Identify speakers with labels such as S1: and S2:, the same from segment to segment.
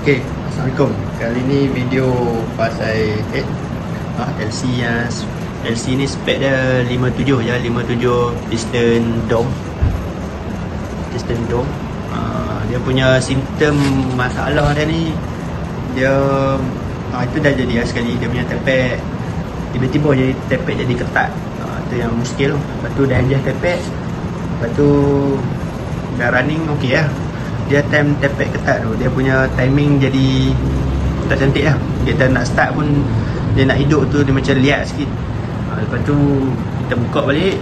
S1: Okey, Assalamualaikum. Kali ni video pasal LC ni spek dia 57 je, 57 piston dome. Dia punya simptom masalah dia ni, dia itu dah jadi sekali dia punya tepek tiba-tiba jadi tepek jadi ketat. Itu yang muskil. Lepas tu dah adjust tepek, lepas tu dah running okey lah. Dia time tepek ketat tu, dia punya timing jadi tak cantik lah. Kita nak start pun, dia nak hidup tu dia macam liat sikit. Lepas tu kita buka balik,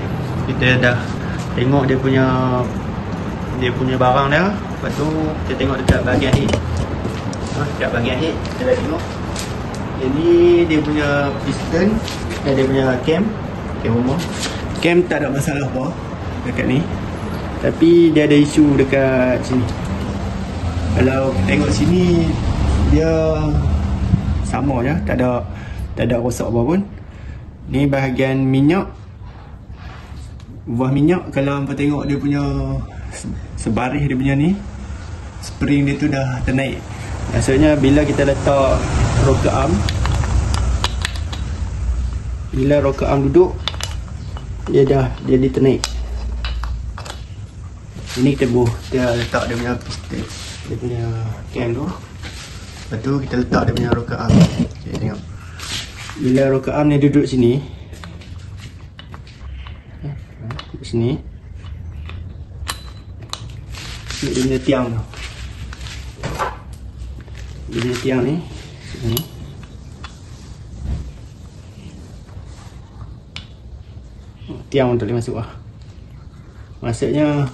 S1: kita dah tengok dia punya barang dah. Lepas tu kita tengok dekat bahagian head. Dekat bahagian head kita dah tengok. Jadi dia punya piston, dia punya cam umum. Cam tak ada masalah apa dekat ni, tapi dia ada isu dekat sini. Kalau tengok sini dia sama je, tak ada rosak apa pun. Ni bahagian minyak, buah minyak. Kalau hampa tengok dia punya sebaris dia punya ni, spring dia tu dah ternaik. Maksudnya bila kita letak rocker arm, bila rocker arm duduk, dia dah jadi ternaik. Ini kita letak dia punya piston, dia punya cam tu. Lepas tu kita letak dia punya rocker arm. Okay, tengok. Bila rocker arm ni duduk sini, sini, dia punya tiang tu. Dia punya tiang ni sini. Tiang tak boleh masuk lah. Maksudnya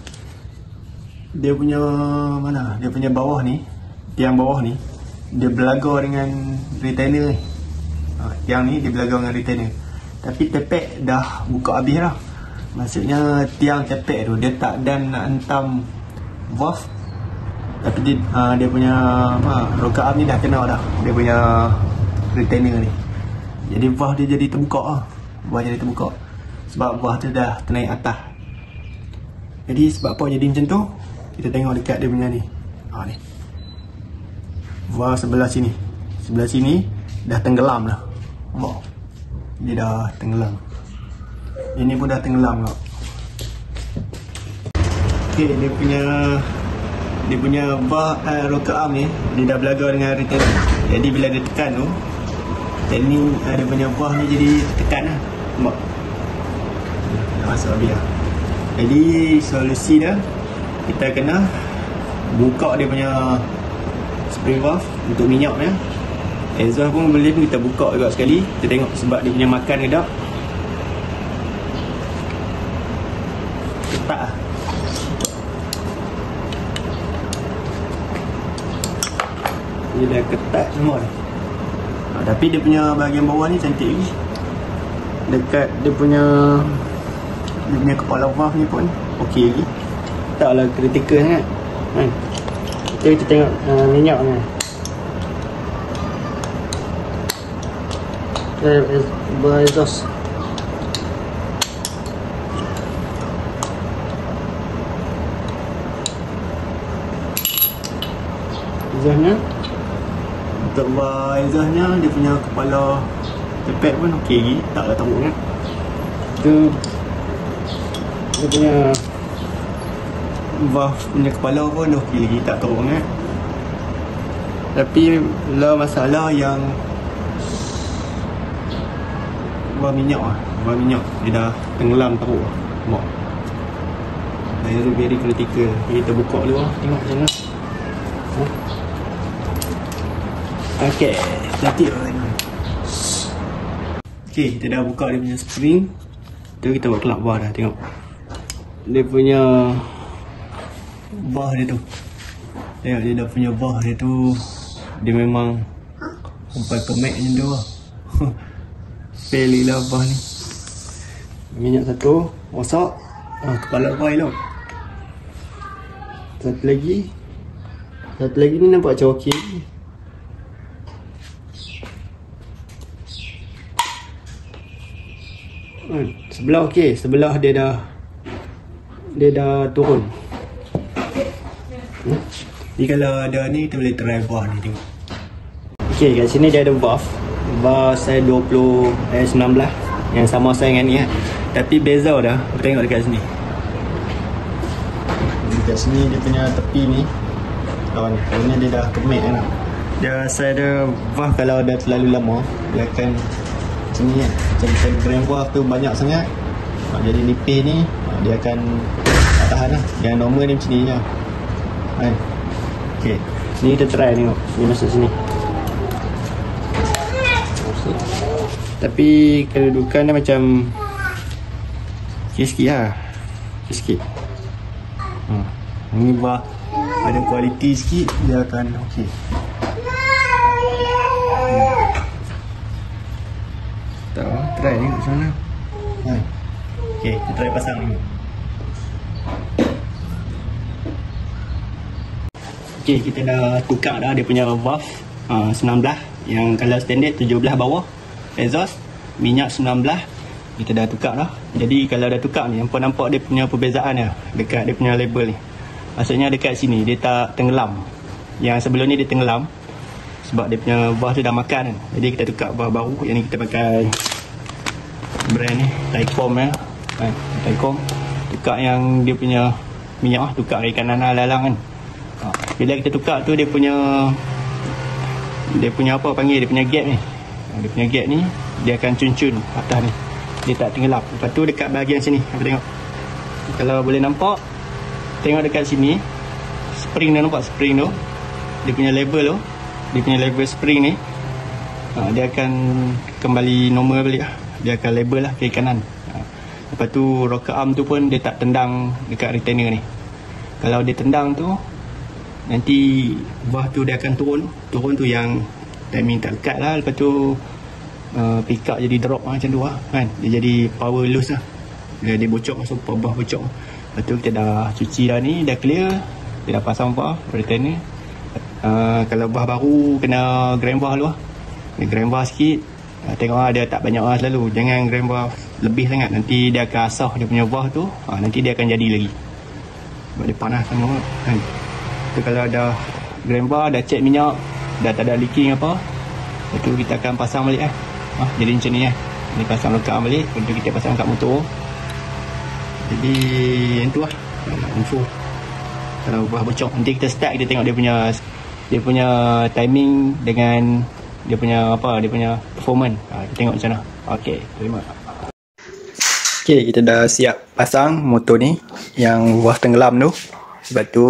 S1: dia punya mana? Dia punya bawah ni, tiang bawah ni, dia belagar dengan retainer ni. Tiang ni dia belagar dengan retainer. Tapi tepek dah buka habis lah. Maksudnya tiang tepek tu dia tak dan nak hentam valve, tapi dia punya rocker arm ni dah kena dah dia punya retainer ni. Jadi valve dia jadi terbuka lah. Valve jadi terbuka sebab valve tu dah ternaik atas. Jadi sebab apa jadi macam tu, kita tengok dekat dia punya ni. Ni valve sebelah sini. Sebelah sini dah tenggelam dah. Nampak? Dia dah tenggelam. Ini pun dah tenggelam tak? Okey, dia punya rocker arm ni, dia dah belagar dengan retainer. Jadi bila dia tekan tu, ni dia punya valve ni jadi tekan lah. Nampak? Dah masuk habis lah. Jadi solusi dia, kita kena buka dia punya spring valve untuk minyak dia. Exhaust pun boleh kita buka juga sekali. Kita tengok sebab dia punya makan ke tak. Ketat lah. Dia dah ketat semua dah. Tapi dia punya bahagian bawah ni cantik lagi. Dekat dia punya kepala valve ni pun okey lagi. Taklah kritikal sangat. Kita tengok minyak ni. Exhaust. Exhaustnya, untuk exhaustnya, dia punya kepala tepek pun okey lagi, taklah teruk kan. Tu dia punya valve punya kepala pun okey lagi, tak teruk kan. Tapi lah masalah yang valve minyak lah. Valve minyak dia dah tenggelam teruk lah. Nampak? Very critical. Kita buka dulu lah, tengok macam mana. Okay, cantik lah. Okay, kita dah buka dia punya spring. Tu kita buat kelab bar dah, tengok. Dia punya bar dia tu. Tengok dia dah punya bar dia tu. Dia memang sampai kemek macam tu lah. Fail lah bar ni. Minyak satu rosak. Kepala bar elok. Satu lagi ni nampak macam okey. Sebelah okey, sebelah dia dah turun. Jadi kalau ada ni kita boleh try buah ni tengok. Okay, kat sini dia ada valve saya 19 yang sama saya dengan ni tapi beza dah. Tengok dekat sini. Dekat sini dia punya tepi ni kawan ni dia dah kemek kan. Dia saya ada valve kalau dah terlalu lama dia akan macam ni kan. Macam gram valve tu banyak sangat jadi nipis ni dia akan tak tahan lah. Yang normal ni macam ni je kan. Okay, ni kita try tengok ni masuk sini. Tapi kedudukan dia macam sikit-sikit lah. Sikit-sikit. Ini bah ada kualiti sikit dia akan okey. Tak, try ni macam mana. Okey, kita try pasang ni. Okey, kita dah tukar dah dia punya valve 19 yang kalau standard 17 bawah exhaust, minyak 19 kita dah tukar dah. Jadi kalau dah tukar ni nampak dia punya perbezaan dia dekat dia punya label ni. Maksudnya dekat sini dia tak tenggelam. Yang sebelum ni dia tenggelam sebab dia punya valve tu dah makan kan. Jadi kita tukar valve baru. Yang ni kita pakai brand ni Taicom Taicom. Tukar yang dia punya minyak tukar dari kanan lalang kan. Bila kita tukar tu dia punya apa panggil dia punya gap ni. Dia punya gap ni dia akan cun-cun atas ni. Dia tak tenggelam. Lepas tu dekat bahagian sini apa tengok. Kalau boleh nampak tengok dekat sini spring dah nampak spring tu. Dia punya level tu. Dia punya level spring ni dia akan kembali normal balik lah. Dia akan level lah kiri kanan. Lepas tu rocker arm tu pun dia tak tendang dekat retainer ni. Kalau dia tendang tu nanti valve tu dia akan turun. Turun tu yang timing tak lekat lah. Lepas tu pick up jadi drop macam tu lah kan. Dia jadi power loose lah. Dia bocor masuk valve bocor. Lepas tu kita dah cuci dah ni, dah clear. Dia dah pasang valve retainer. Kalau valve baru kena gram valve dulu lah. Gram valve sikit. Tengok lah dia tak banyak lah selalu. Jangan gram valve lebih sangat. Nanti dia akan asah dia punya valve tu. Nanti dia akan jadi lagi. Sebab dia panas sama kan. Tu kalau ada gram valve, dah check minyak, dah tak ada leaking apa. Lepas tu kita akan pasang balik jadi macam ni Ni pasang lekat balik. Lepas tu kita pasang kat motor. Jadi yang tu lah info. Kalau valve bocor nanti kita start, kita tengok dia punya timing dengan dia punya performance. Kita tengok macam mana. Okey, terima. Okey, kita dah siap pasang motor ni yang valve tenggelam tu. Lepas tu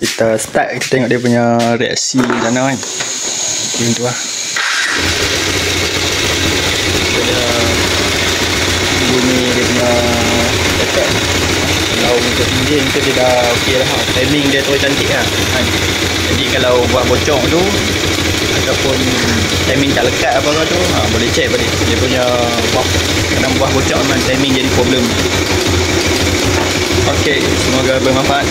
S1: kita start, kita tengok dia punya reaksi macam mana kan. Macam tu lah. Dia bunyi dia punya effect. Kalau untuk enjin tu dia dah okey dah. Timing dia terus cantik lah kan. Jadi kalau buat bocor tu ataupun timing tak lekat apa tu boleh check balik dia punya valve. Kadang buah bocor memang timing jadi problem. Okey, semoga bermanfaat.